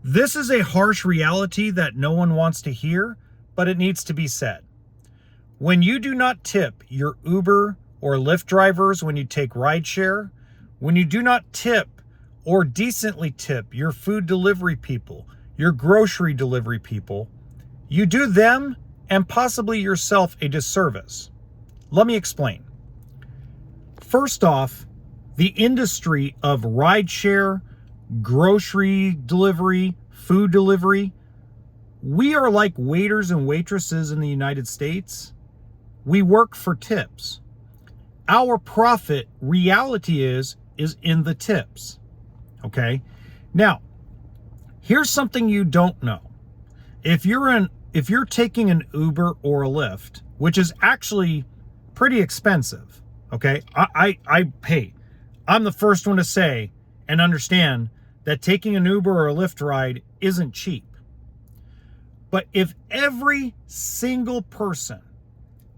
This is a harsh reality that no one wants to hear, but it needs to be said. When you do not tip your Uber or Lyft drivers when you take rideshare, when you do not tip or decently tip your food delivery people, your grocery delivery people, you do them and possibly yourself a disservice. Let me explain. First off, the industry of rideshare, grocery delivery, food delivery, we are like waiters and waitresses in the United States. We work for tips. Our profit reality is in the tips. Okay? Now, here's something you don't know. If you're taking an Uber or a Lyft, which is actually pretty expensive, okay? I pay. I'm the first one to say and understand that taking an Uber or a Lyft ride isn't cheap. But if every single person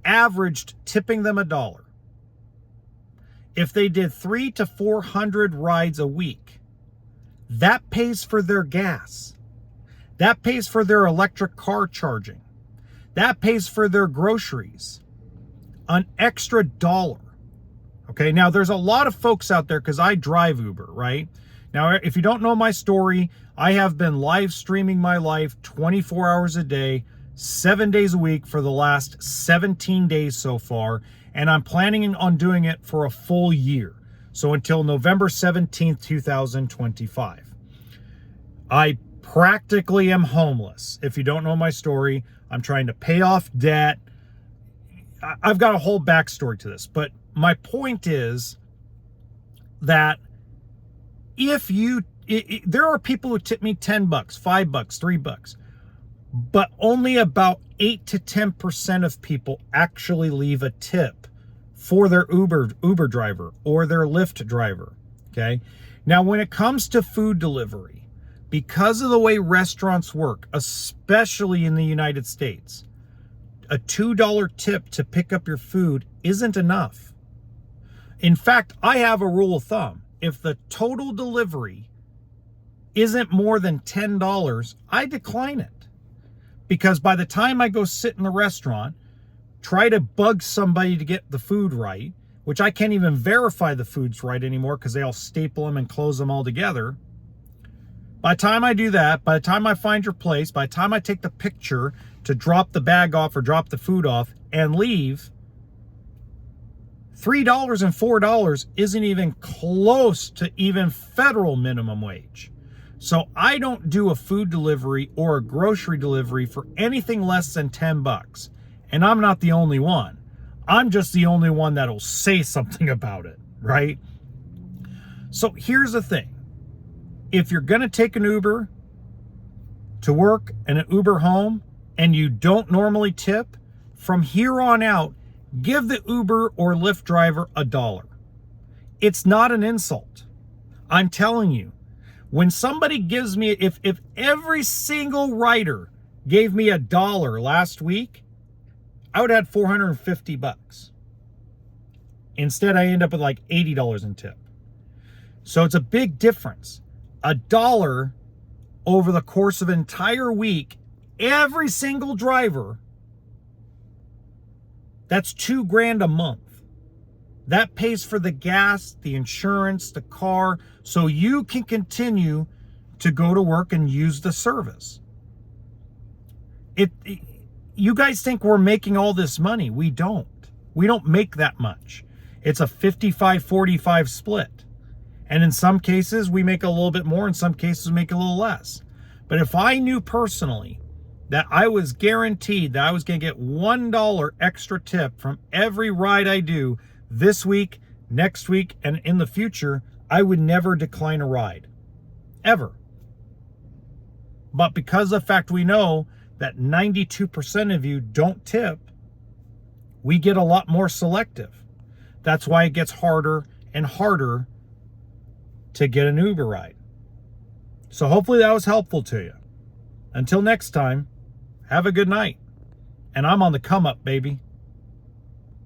averaged tipping them $1, if they did 300 to 400 rides a week, that pays for their gas. That pays for their electric car charging. That pays for their groceries. An extra $1. Okay, now there's a lot of folks out there, because I drive Uber, right? Now, if you don't know my story, I have been live streaming my life 24 hours a day, 7 days a week for the last 17 days so far, and I'm planning on doing it for a full year. So until November 17th, 2025. I practically am homeless. If you don't know my story, I'm trying to pay off debt. I've got a whole backstory to this, but my point is that there are people who tip me $10, $5, $3, but only about 8 to 10% of people actually leave a tip for their Uber driver or their Lyft driver. Okay. Now, when it comes to food delivery, because of the way restaurants work, especially in the United States, a $2 tip to pick up your food isn't enough. In fact, I have a rule of thumb. If the total delivery isn't more than $10, I decline it. Because by the time I go sit in the restaurant, try to bug somebody to get the food right, which I can't even verify the food's right anymore because they all staple them and close them all together. By the time I do that, by the time I find your place, by the time I take the picture to drop the bag off or drop the food off and leave, $3 and $4 isn't even close to even federal minimum wage. So I don't do a food delivery or a grocery delivery for anything less than $10. And I'm not the only one. I'm just the only one that'll say something about it, right? So here's the thing. If you're going to take an Uber to work and an Uber home and you don't normally tip, from here on out, give the Uber or Lyft driver $1. It's not an insult. I'm telling you, when somebody gives me, if every single rider gave me $1 last week, I would have had $450. Instead, I end up with like $80 in tip. So it's a big difference. $1 over the course of an entire week, every single driver, that's $2,000 a month. That pays for the gas, the insurance, the car, so you can continue to go to work and use the service. You guys think we're making all this money. We don't. We don't make that much. It's a 55-45 split. And in some cases, we make a little bit more. In some cases, we make a little less. But if I knew personally that I was guaranteed that I was going to get $1 extra tip from every ride I do this week, next week, and in the future, I would never decline a ride. Ever. But because of the fact we know that 92% of you don't tip, we get a lot more selective. That's why it gets harder and harder to get an Uber ride. So hopefully that was helpful to you. Until next time, have a good night. And I'm on the come up, baby.